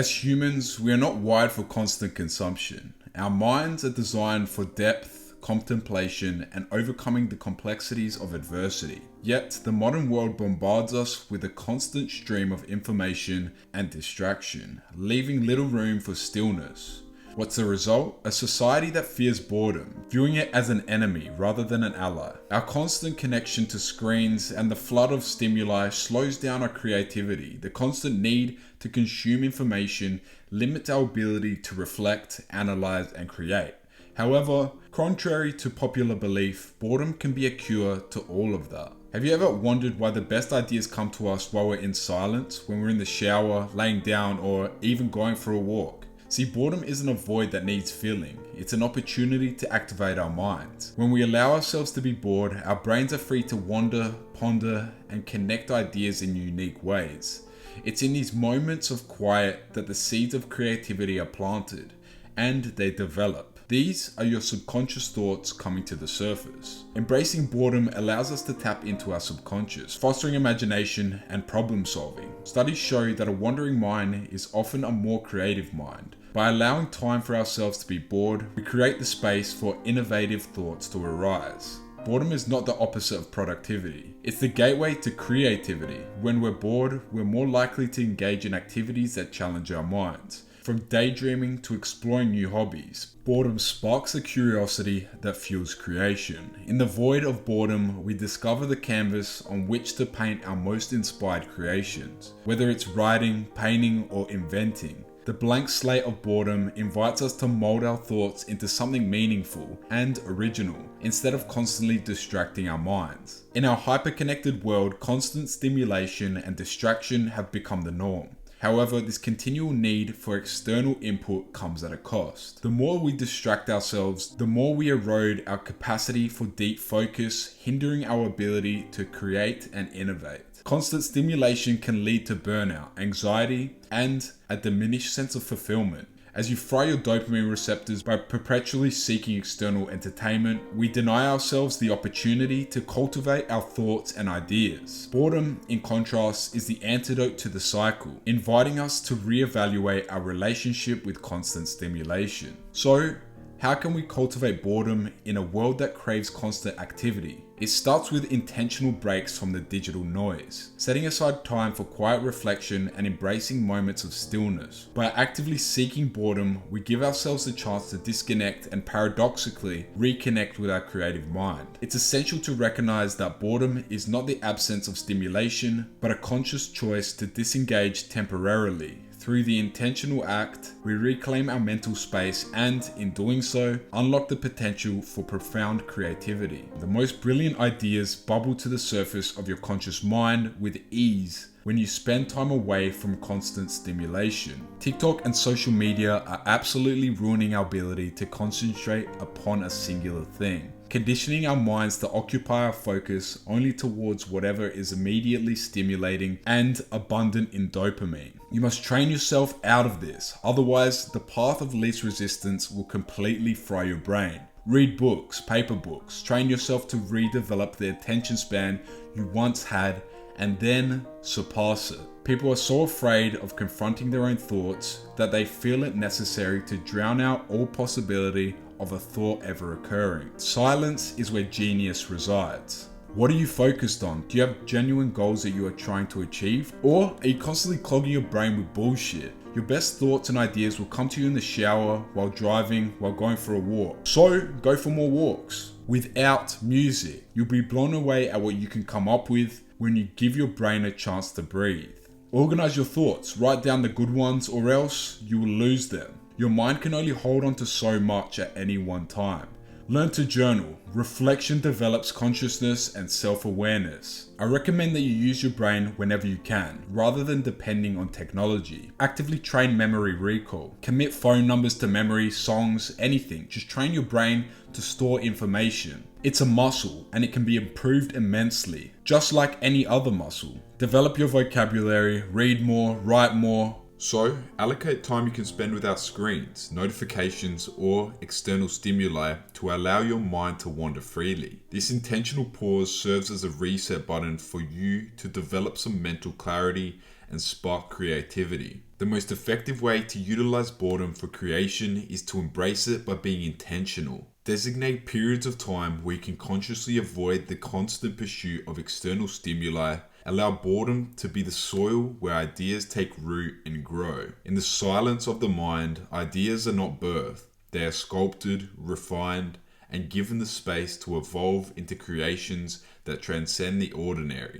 As humans, we are not wired for constant consumption. Our minds are designed for depth, contemplation, and overcoming the complexities of adversity. Yet, the modern world bombards us with a constant stream of information and distraction, leaving little room for stillness. What's the result? A society that fears boredom, viewing it as an enemy rather than an ally. Our constant connection to screens and the flood of stimuli slows down our creativity. The constant need to consume information limits our ability to reflect, analyze, and create. However, contrary to popular belief, boredom can be a cure to all of that. Have you ever wondered why the best ideas come to us while we're in silence, when we're in the shower, laying down, or even going for a walk? See, boredom isn't a void that needs filling. It's an opportunity to activate our minds. When we allow ourselves to be bored, our brains are free to wander, ponder, and connect ideas in unique ways. It's in these moments of quiet that the seeds of creativity are planted, and they develop. These are your subconscious thoughts coming to the surface. Embracing boredom allows us to tap into our subconscious, fostering imagination and problem solving. Studies show that a wandering mind is often a more creative mind. By allowing time for ourselves to be bored, we create the space for innovative thoughts to arise. Boredom is not the opposite of productivity. It's the gateway to creativity. When we're bored, we're more likely to engage in activities that challenge our minds. From daydreaming to exploring new hobbies, boredom sparks a curiosity that fuels creation. In the void of boredom, we discover the canvas on which to paint our most inspired creations. Whether it's writing, painting, or inventing, the blank slate of boredom invites us to mold our thoughts into something meaningful and original, instead of constantly distracting our minds. In our hyper-connected world, constant stimulation and distraction have become the norm. However, this continual need for external input comes at a cost. The more we distract ourselves, the more we erode our capacity for deep focus, hindering our ability to create and innovate. Constant stimulation can lead to burnout, anxiety, and a diminished sense of fulfillment. As you fry your dopamine receptors by perpetually seeking external entertainment, we deny ourselves the opportunity to cultivate our thoughts and ideas. Boredom, in contrast, is the antidote to the cycle, inviting us to reevaluate our relationship with constant stimulation. So, how can we cultivate boredom in a world that craves constant activity? It starts with intentional breaks from the digital noise, setting aside time for quiet reflection and embracing moments of stillness. By actively seeking boredom, we give ourselves the chance to disconnect and paradoxically reconnect with our creative mind. It's essential to recognize that boredom is not the absence of stimulation, but a conscious choice to disengage temporarily. Through the intentional act, we reclaim our mental space and, in doing so, unlock the potential for profound creativity. The most brilliant ideas bubble to the surface of your conscious mind with ease when you spend time away from constant stimulation. TikTok and social media are absolutely ruining our ability to concentrate upon a singular thing, conditioning our minds to occupy our focus only towards whatever is immediately stimulating and abundant in dopamine. You must train yourself out of this, otherwise the path of least resistance will completely fry your brain. Read books, paper books, train yourself to redevelop the attention span you once had and then surpass it. People are so afraid of confronting their own thoughts that they feel it necessary to drown out all possibility of a thought ever occurring. Silence is where genius resides. What are you focused on? Do you have genuine goals that you are trying to achieve? Or are you constantly clogging your brain with bullshit? Your best thoughts and ideas will come to you in the shower, while driving, while going for a walk. So, go for more walks. Without music, you'll be blown away at what you can come up with when you give your brain a chance to breathe. Organize your thoughts, write down the good ones, or else you will lose them. Your mind can only hold on to so much at any one time. Learn to journal. Reflection develops consciousness and self-awareness. I recommend that you use your brain whenever you can, rather than depending on technology. Actively train memory recall. Commit phone numbers to memory, songs, anything. Just train your brain to store information. It's a muscle and it can be improved immensely, just like any other muscle. Develop your vocabulary, read more, write more. So, allocate time you can spend without screens, notifications, or external stimuli to allow your mind to wander freely. This intentional pause serves as a reset button for you to develop some mental clarity and spark creativity. The most effective way to utilize boredom for creation is to embrace it by being intentional. Designate periods of time where you can consciously avoid the constant pursuit of external stimuli. Allow boredom to be the soil where ideas take root and grow. In the silence of the mind, ideas are not birthed. They are sculpted, refined, and given the space to evolve into creations that transcend the ordinary.